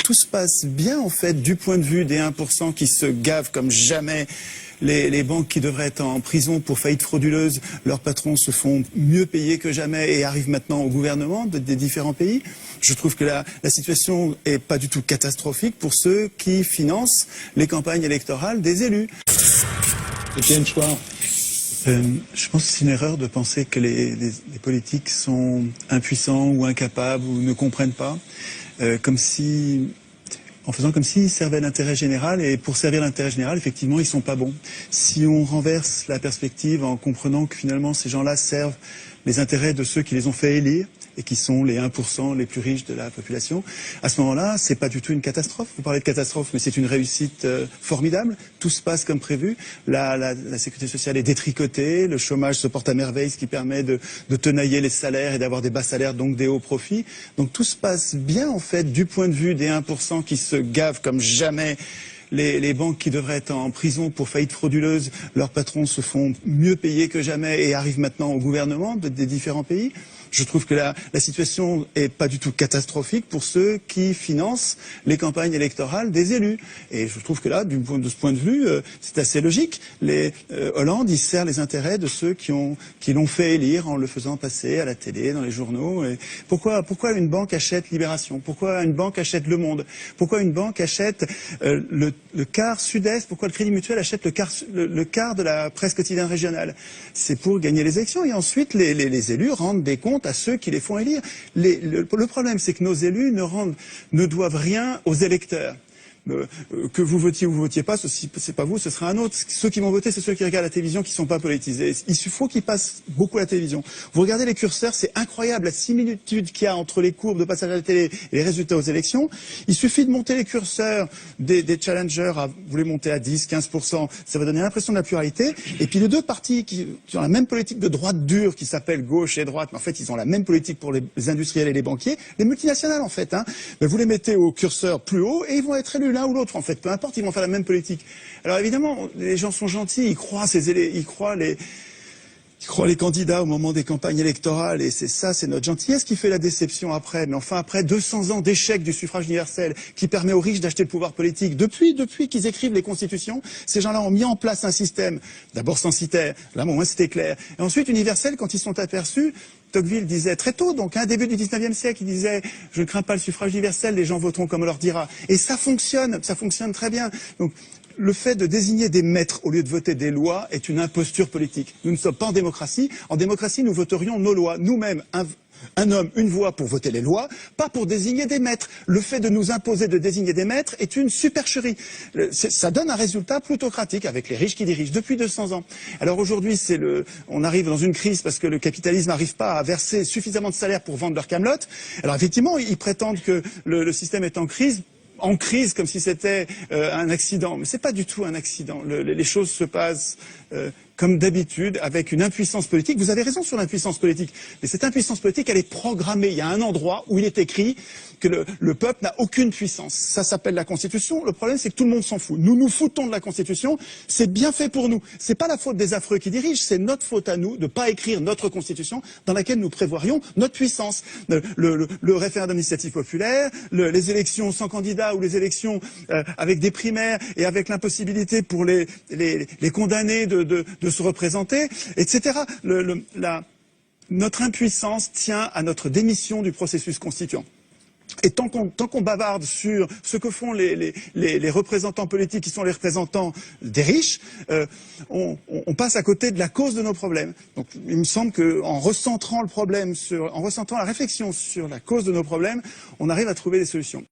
tout se passe bien en fait du point de vue des 1% qui se gavent comme jamais. Les banques qui devraient être en prison pour faillite frauduleuse, leurs patrons se font mieux payer que jamais et arrivent maintenant au gouvernement des différents pays. Je trouve que la situation est pas du tout catastrophique pour ceux qui financent les campagnes électorales des élus. Étienne Chouard. Je pense que c'est une erreur de penser que les politiques sont impuissants ou incapables ou ne comprennent pas, en faisant comme s'ils servaient l'intérêt général, et pour servir l'intérêt général, effectivement, ils sont pas bons. Si on renverse la perspective en comprenant que finalement ces gens-là servent les intérêts de ceux qui les ont fait élire, et qui sont les 1% les plus riches de la population, à ce moment-là, c'est pas du tout une catastrophe. Vous parlez de catastrophe, mais c'est une réussite formidable. Tout se passe comme prévu. La sécurité sociale est détricotée, le chômage se porte à merveille, ce qui permet de tenailler les salaires et d'avoir des bas salaires, donc des hauts profits. Donc tout se passe bien, en fait, du point de vue des 1% qui se gavent comme jamais. Les banques qui devraient être en prison pour faillite frauduleuse, leurs patrons se font mieux payer que jamais et arrivent maintenant au gouvernement des différents pays. Je trouve que la situation est pas du tout catastrophique pour ceux qui financent les campagnes électorales des élus. Et je trouve que là, de ce point de vue, c'est assez logique. Hollande, il sert les intérêts de ceux qui l'ont fait élire en le faisant passer à la télé, dans les journaux. Et pourquoi une banque achète Libération? Pourquoi une banque achète Le Monde? Pourquoi une banque achète le quart Sud-Est? Pourquoi le Crédit Mutuel achète le quart de la presse quotidienne régionale? C'est pour gagner les élections. Et ensuite, les élus rendent des comptes à ceux qui les font élire. Le problème, c'est que nos élus ne doivent rien aux électeurs. Que vous votiez ou vous votiez pas, c'est pas vous, ce sera un autre. Ceux qui vont voter, c'est ceux qui regardent la télévision, qui sont pas politisés. Il faut qu'ils passent beaucoup à la télévision. Vous regardez les curseurs, c'est incroyable la similitude qu'il y a entre les courbes de passage à la télé et les résultats aux élections. Il suffit de monter les curseurs des challengers, vous les montez à 10, 15%, ça va donner l'impression de la pluralité. Et puis les deux partis qui ont la même politique de droite dure, qui s'appelle gauche et droite, mais en fait ils ont la même politique pour les industriels et les banquiers, les multinationales en fait. Mais vous les mettez au curseur plus haut et ils vont être élus l'un ou l'autre, en fait, peu importe, ils vont faire la même politique. Alors évidemment, les gens sont gentils, ils croient les candidats au moment des campagnes électorales, et c'est notre gentillesse qui fait la déception après. Mais enfin, après 200 ans d'échec du suffrage universel, qui permet aux riches d'acheter le pouvoir politique, depuis qu'ils écrivent les constitutions, ces gens-là ont mis en place un système, d'abord censitaire, là au moins c'était clair, et ensuite universel quand ils sont aperçus. Tocqueville disait très tôt, donc début du 19e siècle, il disait « Je ne crains pas le suffrage universel, les gens voteront comme on leur dira ». Et ça fonctionne très bien. Donc, le fait de désigner des maîtres au lieu de voter des lois est une imposture politique. Nous ne sommes pas en démocratie. En démocratie, nous voterions nos lois, nous-mêmes. Un homme, une voix pour voter les lois, pas pour désigner des maîtres. Le fait de nous imposer de désigner des maîtres est une supercherie. Ça donne un résultat plutocratique avec les riches qui dirigent depuis 200 ans. Alors aujourd'hui, on arrive dans une crise parce que le capitalisme n'arrive pas à verser suffisamment de salaire pour vendre leur camelote. Alors effectivement, ils prétendent que le système est en crise comme si c'était un accident. Mais c'est pas du tout un accident. Les choses se passent comme d'habitude, avec une impuissance politique. Vous avez raison sur l'impuissance politique, mais cette impuissance politique, elle est programmée. Il y a un endroit où il est écrit que le peuple n'a aucune puissance. Ça s'appelle la Constitution. Le problème, c'est que tout le monde s'en fout. Nous nous foutons de la Constitution. C'est bien fait pour nous. C'est pas la faute des affreux qui dirigent. C'est notre faute à nous de pas écrire notre Constitution dans laquelle nous prévoirions notre puissance. Le référendum d'initiative populaire, les élections sans candidat ou les élections avec des primaires et avec l'impossibilité pour les condamnés de se représenter, etc. Notre impuissance tient à notre démission du processus constituant. Et tant qu'on bavarde sur ce que font les représentants politiques qui sont les représentants des riches, on passe à côté de la cause de nos problèmes. Donc il me semble qu'en recentrant la réflexion sur la cause de nos problèmes, on arrive à trouver des solutions.